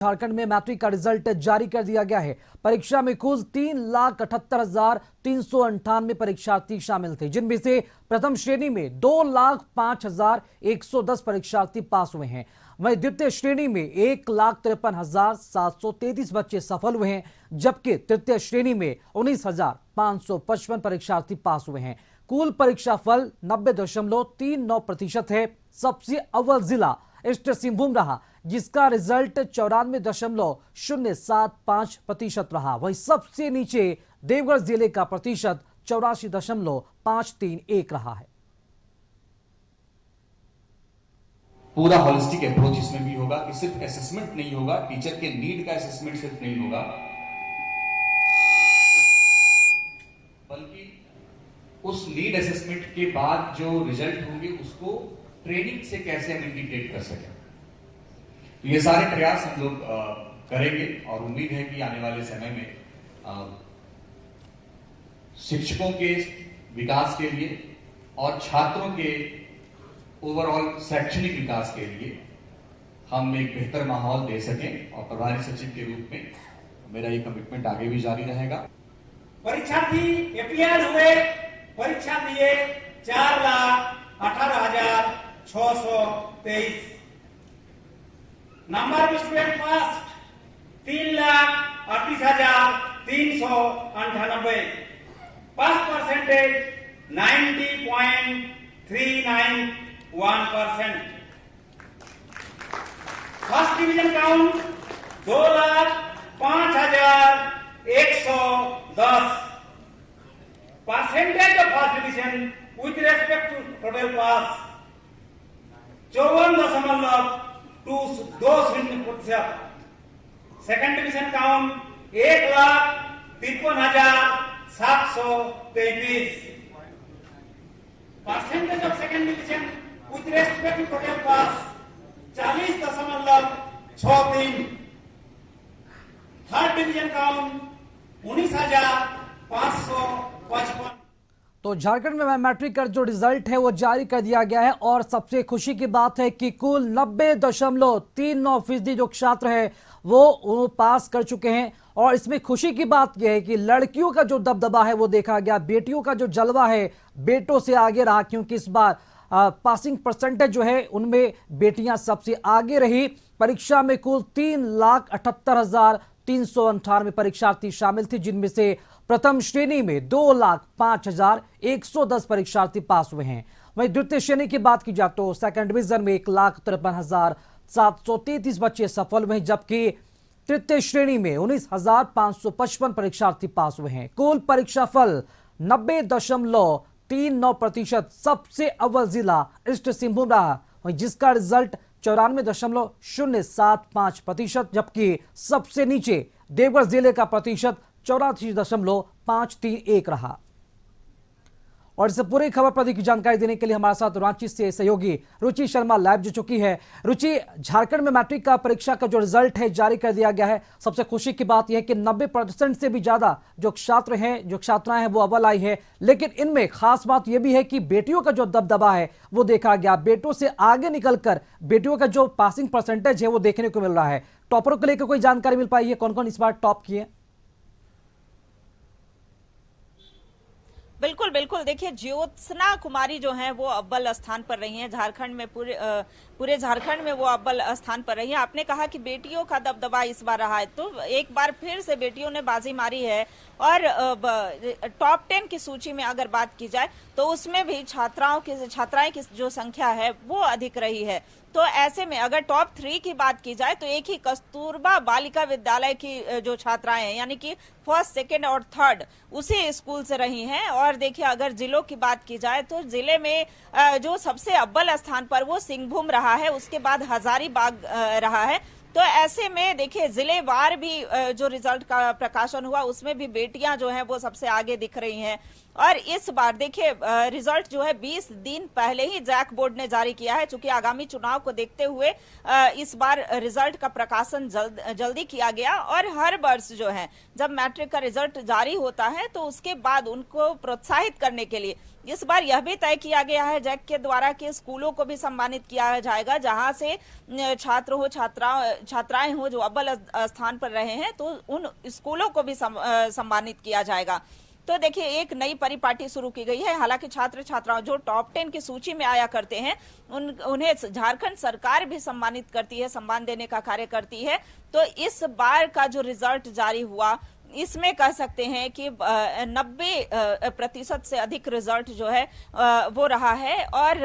झारखंड में मैट्रिक का रिजल्ट जारी कर दिया गया है। परीक्षा में कुल 3,78,398 परीक्षार्थी शामिल थे, जिनमें से प्रथम श्रेणी में 2,05,110 परीक्षार्थी पास हुए हैं। वहीं द्वितीय श्रेणी में 1,53,733 बच्चे सफल हुए हैं, जबकि तृतीय श्रेणी में 19,555 परीक्षार्थी पास हुए हैं। कुल परीक्षा फल 90.39% है। सबसे अव्वल जिला ईस्ट सिंहभूम रहा, जिसका रिजल्ट 94.075% रहा। वहीं सबसे नीचे देवघर जिले का प्रतिशत 84.531 रहा है। पूरा होलिस्टिक अप्रोच इसमें भी होगा कि सिर्फ असेसमेंट नहीं होगा, टीचर के नीड का असेसमेंट सिर्फ नहीं होगा, बल्कि उस नीड असेसमेंट के बाद जो रिजल्ट होंगे उसको ट्रेनिंग से कैसे हम इंटीग्रेट कर सकें। तो ये सारे प्रयास हम लोग करेंगे और उम्मीद है कि आने वाले समय में शिक्षकों के विकास के लिए और छात्रों के ओवरऑल शैक्षणिक विकास के लिए हम एक बेहतर माहौल दे सकें। और प्रभारी सचिव के रूप में मेरा ये कमिटमेंट आगे भी जारी रहेगा। परीक्षार्थी एपीआर हुए, परीक्षा दिए 4,18,623। Number of student pass 3,38,398। Pass percentage 90.391%। First division count 2,05,110। Percentage of first division with respect to total pass 54.20%। Second division count 1,53,733। Percentage of second division with respect to total pass 40.63। Third division count 19,555। तो झारखंड में matric का जो result है वो जारी कर दिया गया है और सबसे खुशी की बात है कि कुल 90.39% जो छात्र है वो पास कर चुके हैं। और इसमें खुशी की बात यह है कि लड़कियों का जो दबदबा है वो देखा गया, बेटियों का जो जलवा है बेटों से आगे रहा, क्योंकि इस बार पासिंग परसेंटेज जो है उनमें बेटियां सबसे आगे रही। परीक्षा में कुल 3,78,398 परीक्षार्थी शामिल थे, जिनमें से प्रथम श्रेणी में 2,05,110 परीक्षार्थी पास हुए हैं। वहीं द्वितीय श्रेणी की बात की जाए तो सेकंड डिवीजन में 1,53,733 बच्चे सफल हुए हैं, जबकि तृतीय श्रेणी में 19,555 परीक्षार्थी पास हुए हैं। कुल परीक्षा फल 90.39%। सबसे अव्वल जिला ईस्ट सिंहभूम रहा, जिसका रिजल्ट 94.075%, जबकि सबसे नीचे देवघर जिले का प्रतिशत 84.531 रहा। और इस पूरी खबर पर की जानकारी देने के लिए हमारे साथ रांची से सहयोगी रुचि शर्मा लाइव जुड़ चुकी है। रुचि, झारखंड में मैट्रिक का परीक्षा का जो रिजल्ट है जारी कर दिया गया है। सबसे खुशी की बात यह है कि 90% से भी ज्यादा जो छात्र हैं, जो छात्राएं हैं वो अव्वल आई है। लेकिन इनमें खास बात यह भी है कि बेटियों का जो दबदबा है वो देखा गया। बेटों से आगे निकलकर बेटियों का जो पासिंग परसेंटेज है वो देखने को मिल रहा है। टॉपरों को लेकर कोई जानकारी मिल पाई है? कौन कौन इस बार टॉप किए? बिल्कुल बिल्कुल, देखिए ज्योत्सना कुमारी जो हैं वो अव्वल स्थान पर रही हैं। झारखंड में पूरे झारखंड में वो अव्वल स्थान पर रही हैं। आपने कहा कि बेटियों का दबदबा इस बार रहा है, तो एक बार फिर से बेटियों ने बाजी मारी है। और टॉप 10 की सूची में अगर बात की जाए तो उसमें भी छात्राएं की जो संख्या है वो अधिक रही है। तो ऐसे में अगर टॉप 3 की बात की जाए तो एक ही कस्तूरबा बालिका विद्यालय की जो छात्राएं हैं, यानी कि फर्स्ट, सेकेंड और थर्ड उसी स्कूल से रही हैं। और देखिए अगर जिलों की बात की जाए तो जिले में जो सबसे अव्वल स्थान पर वो सिंहभूम रहा है, उसके बाद हजारीबाग रहा है। तो ऐसे में देखिए जिलेवार भी जो रिजल्ट का प्रकाशन हुआ उसमें भी बेटियां जो हैं वो सबसे आगे दिख रही हैं। और इस बार देखिए रिजल्ट जो है 20 दिन पहले ही जैक बोर्ड ने जारी किया है, चूंकि आगामी चुनाव को देखते हुए इस बार रिजल्ट का प्रकाशन जल्दी किया गया। और हर वर्ष जो है जब मैट्रिक का रिजल्ट जारी होता है तो उसके बाद उनको प्रोत्साहित करने के लिए इस बार यह भी तय किया गया है जैक के द्वारा कि स्कूलों को भी सम्मानित किया जाएगा जहां से छात्र हो छात्राओं छात्राएं हो जो अव्वल स्थान पर रहे हैं तो उन स्कूलों को भी सम्मानित किया जाएगा। तो देखिए एक नई परिपाटी शुरू की गई है। हालांकि छात्र छात्राओं जो टॉप 10 की सूची में आया करते हैं उन्हें झारखंड सरकार भी सम्मानित करती है, सम्मान देने का कार्य करती है। तो इस बार का जो रिजल्ट जारी हुआ इसमें कह सकते हैं कि 90% से अधिक रिजल्ट जो है वो रहा है। और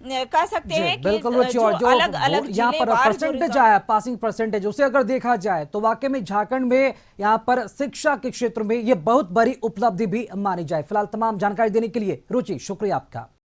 कह सकते हैं कि बिल्कुल रुचि, और जो अलग अलग यहाँ पर परसेंटेज आया, पासिंग परसेंटेज, उसे अगर देखा जाए तो वाकई में झारखंड में यहाँ पर शिक्षा के क्षेत्र में ये बहुत बड़ी उपलब्धि भी मानी जाए। फिलहाल तमाम जानकारी देने के लिए रुचि शुक्रिया आपका।